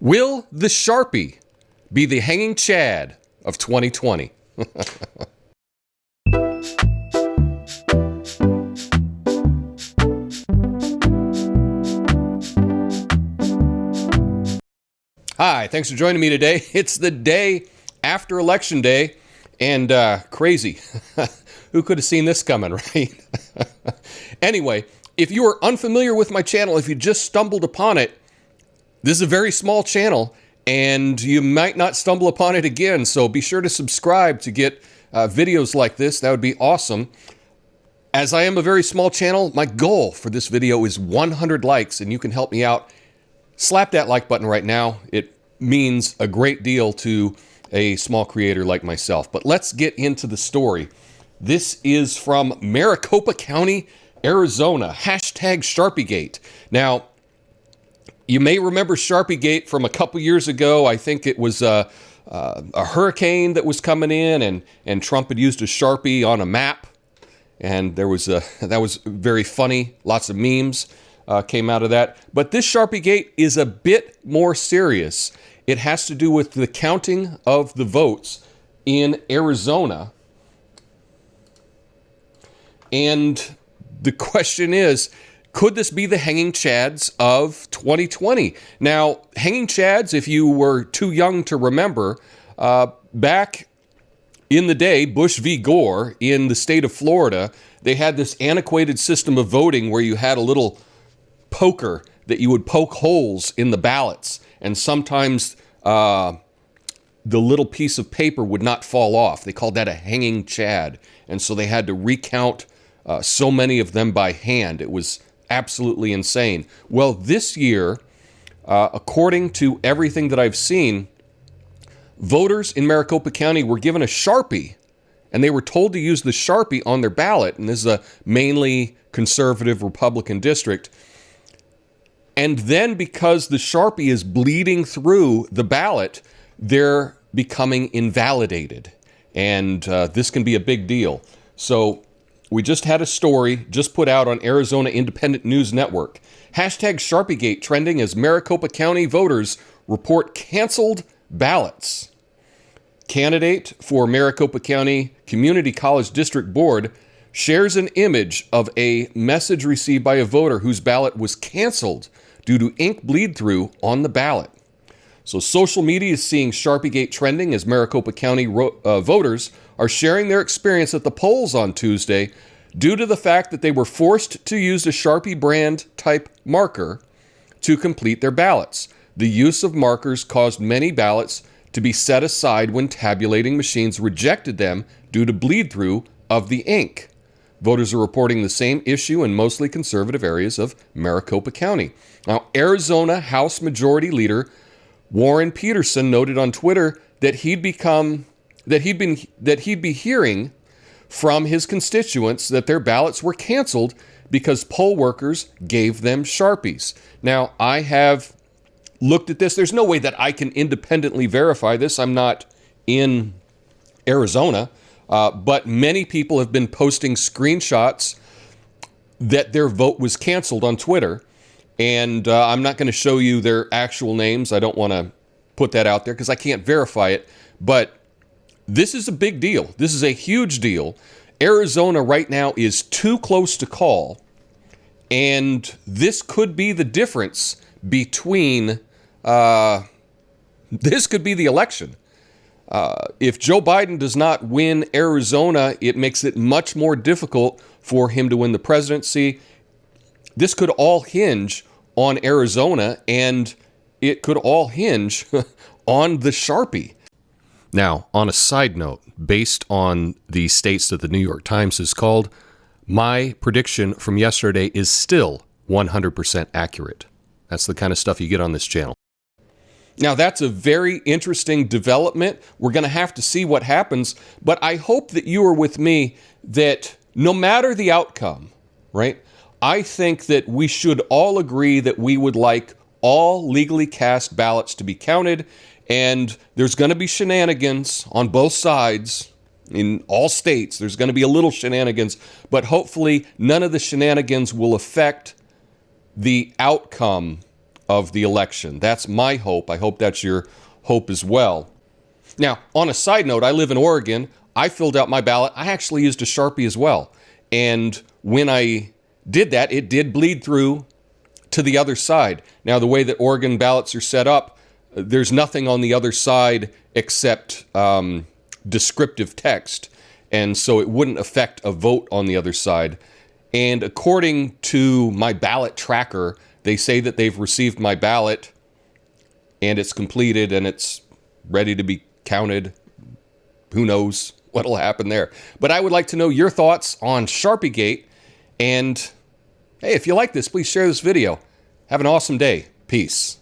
Will the Sharpie be the hanging Chad of 2020? Hi, thanks for joining me today. It's the day after Election Day, and crazy. Who could have seen this coming, right? Anyway, if you are unfamiliar with my channel, if you just stumbled upon it, this is a very small channel, and you might not stumble upon it again, so be sure to subscribe to get videos like this. That would be awesome. As I am a very small channel, my goal for this video is 100 likes, and you can help me out. Slap that like button right now. It means a great deal to a small creator like myself. But let's get into the story. This is from Maricopa County, Arizona. Hashtag Sharpiegate. Now, you may remember Sharpiegate from a couple years ago. I think it was a hurricane that was coming in, and Trump had used a Sharpie on a map. And that was very funny. Lots of memes came out of that. But this Sharpiegate is a bit more serious. It has to do with the counting of the votes in Arizona. And the question is, could this be the hanging chads of 2020? Now, hanging chads, if you were too young to remember, back in the day, Bush v. Gore in the state of Florida, they had this antiquated system of voting where you had a little poker that you would poke holes in the ballots, and sometimes the little piece of paper would not fall off. They called that a hanging chad, and so they had to recount so many of them by hand. It was absolutely insane. Well, this year, according to everything that I've seen, voters in Maricopa County were given a Sharpie, and they were told to use the Sharpie on their ballot, and this is a mainly conservative Republican district. And then because the Sharpie is bleeding through the ballot, they're becoming invalidated. And this can be a big deal. So we just had a story just put out on Arizona Independent News Network. Hashtag Sharpiegate trending as Maricopa County voters report canceled ballots. Candidate for Maricopa County Community College District Board shares an image of a message received by a voter whose ballot was canceled due to ink bleed through on the ballot. So social media is seeing Sharpiegate trending as Maricopa County voters are sharing their experience at the polls on Tuesday due to the fact that they were forced to use a Sharpie brand type marker to complete their ballots. The use of markers caused many ballots to be set aside when tabulating machines rejected them due to bleed through of the ink. Voters are reporting the same issue in mostly conservative areas of Maricopa County. Now, Arizona House Majority Leader Warren Peterson noted on Twitter that he'd be hearing from his constituents that their ballots were canceled because poll workers gave them Sharpies. Now, I have looked at this. There's no way that I can independently verify this. I'm not in Arizona, but many people have been posting screenshots that their vote was canceled on Twitter. And I'm not going to show you their actual names. I don't want to put that out there because I can't verify it. But this is a big deal. This is a huge deal. Arizona right now is too close to call. And this could be the difference between, this could be the election. If Joe Biden does not win Arizona, it makes it much more difficult for him to win the presidency. This could all hinge on Arizona, and it could all hinge on the Sharpie. Now, on a side note, based on the states that the New York Times has called, my prediction from yesterday is still 100% accurate. That's the kind of stuff you get on this channel. Now, that's a very interesting development. We're going to have to see what happens, but I hope that you are with me that no matter the outcome, right, I think that we should all agree that we would like all legally cast ballots to be counted, and there's going to be shenanigans on both sides. In all states, there's going to be a little shenanigans, but hopefully none of the shenanigans will affect the outcome of the election. That's my hope. I hope that's your hope as well. Now, on a side note, I live in Oregon. I filled out my ballot. I actually used a Sharpie as well. And when I did that, it did bleed through to the other side. Now, the way that Oregon ballots are set up, there's nothing on the other side except descriptive text. And so it wouldn't affect a vote on the other side. And according to my ballot tracker, they say that they've received my ballot and it's completed and it's ready to be counted. Who knows what'll happen there. But I would like to know your thoughts on Sharpiegate. And hey, if you like this, please share this video. Have an awesome day. Peace.